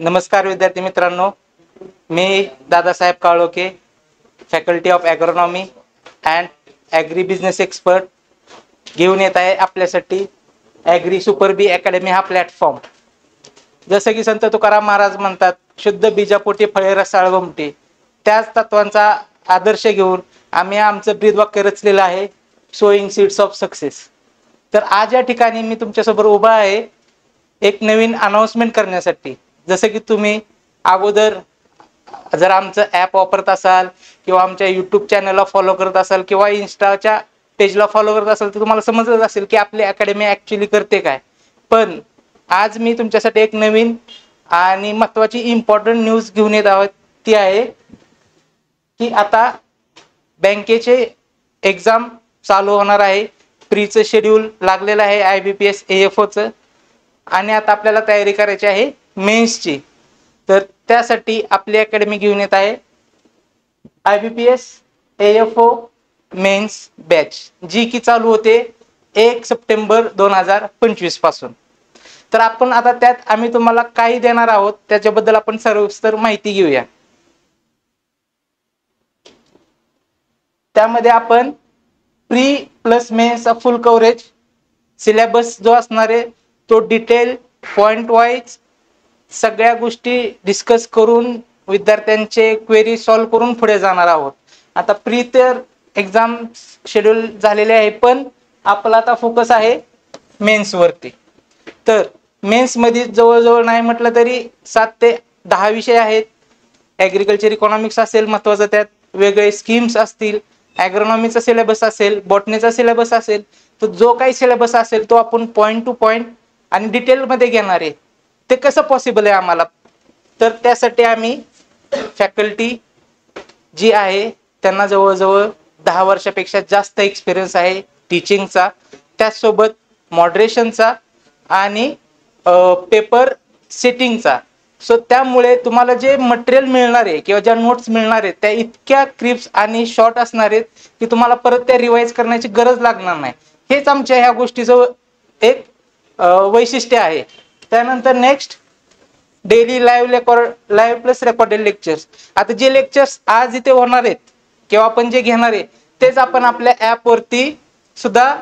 नमस्कार विद्यार्थी मित्रांनो, मी Dadasaheb Kalokhe, faculty of agronomy and agri business expert घेऊन येत आहे आपल्यासाठी ॲग्री सुपर बी अकॅडमी हा प्लॅटफॉर्म। जसं की संत तुकाराम महाराज म्हणतात, शुद्ध बीजापोटी फळे रसाळ गोमटे, त्याच तत्वांचा आदर्श घेऊन आम्ही आमचं ब्रीदवाक्य रचलेलं आहे, सोईंग सीड्स ऑफ सक्सेस। तर आज या ठिकाणी मी तुमच्यासमोर उभा आहे एक नवीन अनाउन्समेंट करण्यासाठी। जसं की तुम्ही अगोदर जर आमचं ॲप वापरत असाल किंवा आमच्या यूट्यूब चॅनलला फॉलो करत असाल किंवा इन्स्टाच्या पेजला फॉलो करत असाल तर तुम्हाला समजत असेल की आपली अकॅडमी ॲक्च्युअली करते काय। पण आज मी तुमच्यासाठी एक नवीन आणि महत्त्वाची इम्पॉर्टंट न्यूज घेऊन येत आहोत। ती आहे की आता बँकेचे एक्झाम चालू होणार आहे, प्रीचं शेड्यूल लागलेलं आहे IBPS AFOचं, आणि आता आपल्याला तयारी करायची आहे मेन्सची। तर त्यासाठी आपली अकॅडमी घेऊन येत आहे IBPS AFO मेन्स बॅच, जी की चालू होते 1 सप्टेंबर 2025 पासून। तर आपण आता त्यात आम्ही तुम्हाला काही देणार आहोत त्याच्याबद्दल आपण सविस्तर माहिती घेऊया। त्यामध्ये आपण प्री प्लस मेन्सचा फुल कव्हरेज सिलेबस जो असणार आहे तो डिटेल पॉइंट वाईज सगळ्या गोष्टी डिस्कस करून विद्यार्थ्यांचे क्वेरी सॉल्व्ह करून पुढे जाणार आहोत। आता प्री तर एक्झाम शेड्यूल झालेले आहे, पण आपला आता फोकस आहे मेन्स वरती। तर मेन्स मध्ये जवळजवळ नाही म्हटलं तरी 7 ते 10 विषय आहेत। ॲग्रिकल्चर इकॉनॉमिक्स असेल महत्त्वाचं, त्यात वेगळे स्कीम्स असतील, ॲग्रोनॉमीचा सिलेबस असेल, बॉटनीचा सिलेबस असेल, तर जो काही सिलेबस असेल तो आपण पॉईंट टू पॉईंट आणि डिटेलमध्ये घेणार आहे। ते कसं पॉसिबल आहे आम्हाला, तर त्यासाठी आम्ही फॅकल्टी जी आहे त्यांना जवळजवळ 10 वर्षापेक्षा जास्त एक्सपिरियन्स आहे टीचिंगचा, त्याचसोबत मॉडरेशनचा आणि पेपर सेटिंगचा। सो त्यामुळे तुम्हाला जे मटेरियल मिळणार आहे किंवा ज्या नोट्स मिळणार आहेत त्या इतक्या क्रिप्स आणि शॉर्ट असणार आहेत की तुम्हाला परत त्या रिवाइज करण्याची गरज लागणार नाही। हेच आमच्या ह्या गोष्टीचं एक वैशिष्ट्य आहे। त्यानंतर next daily live plus recorded lectures. आता जे लेक्चर्स आज इथे होणार आहेत किंवा आपण जे घेणार आहे तेच आपण आपल्या ॲप वरती सुद्धा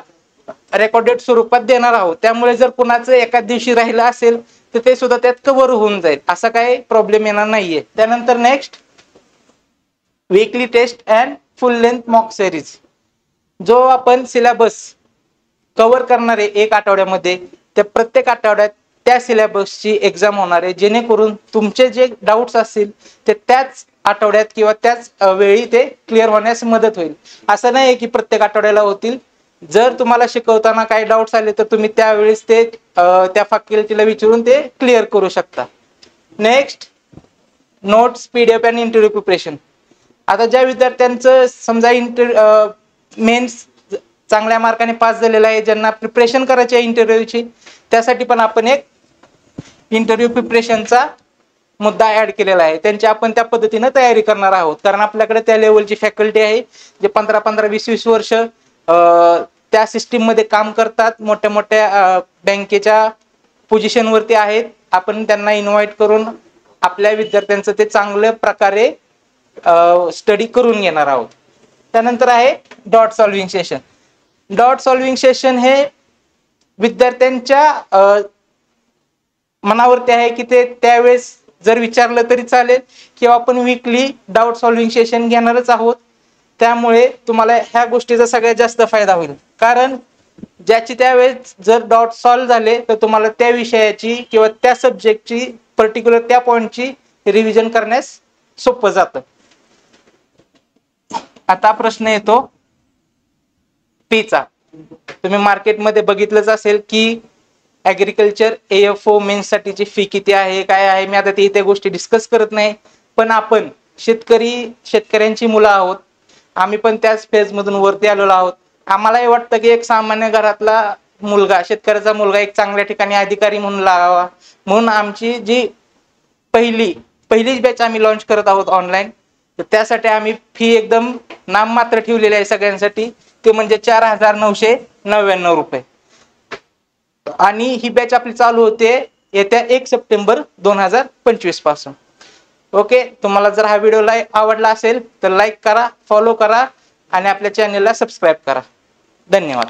रेकॉर्डेड स्वरूपात देणार आहोत। त्यामुळे जर कुणाचं एका दिवशी राहिलं असेल तर ते सुद्धा त्यात कव्हर होऊन जाईल, असा काही प्रॉब्लेम येणार नाहीये। त्यानंतर next weekly test and full length mock series, जो आपण सिलेबस कव्हर करणार आहे 1 आठवड्यामध्ये, त्या प्रत्येक आठवड्यात त्या सिलेबसची एक्झाम होणार आहे, जेणेकरून तुमचे जे डाऊट्स असतील ते त्याच आठवड्यात किंवा त्याच वेळी ते क्लिअर होण्यास मदत होईल। असं नाही की प्रत्येक आठवड्याला होतील। जर तुम्हाला शिकवताना काही डाऊट्स आले तर तुम्ही त्यावेळेस ते त्या फॅकल्टीला विचारून ते क्लिअर करू शकता। नेक्स्ट नोट्स, PDF आणि इंटरव्ह्यू प्रिपरेशन। आता ज्या विद्यार्थ्यांचं समजा मेन्स चांगल्या मार्काने पास झालेला आहे, ज्यांना प्रिपरेशन करायची आहे इंटरव्ह्यूची, त्यासाठी पण आपण एक इंटरव्ह्यू प्रिपरेशनचा मुद्दा ऍड केलेला आहे। त्यांची आपण त्या पद्धतीने तयारी करणार आहोत, कारण आपल्याकडे त्या लेवलची फॅकल्टी आहे जे 15-15, 20-20 वर्ष त्या सिस्टीम मध्ये काम करतात, मोठ्या मोठ्या बँकेच्या पोझिशन वरती आहेत। आपण त्यांना इन्व्हाइट करून आपल्या विद्यार्थ्यांचं ते चांगल्या प्रकारे स्टडी करून घेणार आहोत। त्यानंतर आहे dot solving session. Dot solving session हे विद्यार्थ्यांच्या मनावरती आहे की ते त्यावेळेस जर विचारलं तरी चालेल किंवा आपण वीकली डाऊट सॉल्विंग सेशन घेणारच आहोत। त्यामुळे तुम्हाला ह्या गोष्टीचा सगळ्यात जास्त फायदा होईल, कारण ज्याची त्यावेळेस जर डाऊट सॉल्व्ह झाले तर तुम्हाला त्या विषयाची किंवा त्या सब्जेक्टची पर्टिक्युलर त्या पॉइंटची रिव्हिजन करण्यास सोपं जातं। आता प्रश्न येतो फीचा। तुम्ही मार्केटमध्ये बघितलंच असेल की ॲग्रिकल्चर AFO मेन्स साठीची फी किती आहे, काय आहे। मी आता ते गोष्टी डिस्कस करत नाही, पण आपण शेतकऱ्यांची मुलं आहोत, आम्ही पण त्याच फेज मधून वरती आलेलो आहोत। आम्हालाही वाटतं की एक सामान्य घरातला मुलगा, शेतकऱ्याचा मुलगा एक चांगल्या ठिकाणी अधिकारी म्हणून लागावा, म्हणून आमची जी पहिलीच बॅच आम्ही लॉन्च करत आहोत ऑनलाईन। तर त्यासाठी आम्ही फी एकदम नाममात्र ठेवलेली आहे सगळ्यांसाठी, ते म्हणजे 4,999 रुपये। आणि ही बॅच आपली चालू होते येत्या 1 सप्टेंबर 2025 पासून. ओके, तुम्हाला जर हा व्हिडिओ आवडला असेल तर लाईक करा, फॉलो करा आणि आपल्या चॅनलला सबस्क्राईब करा. धन्यवाद.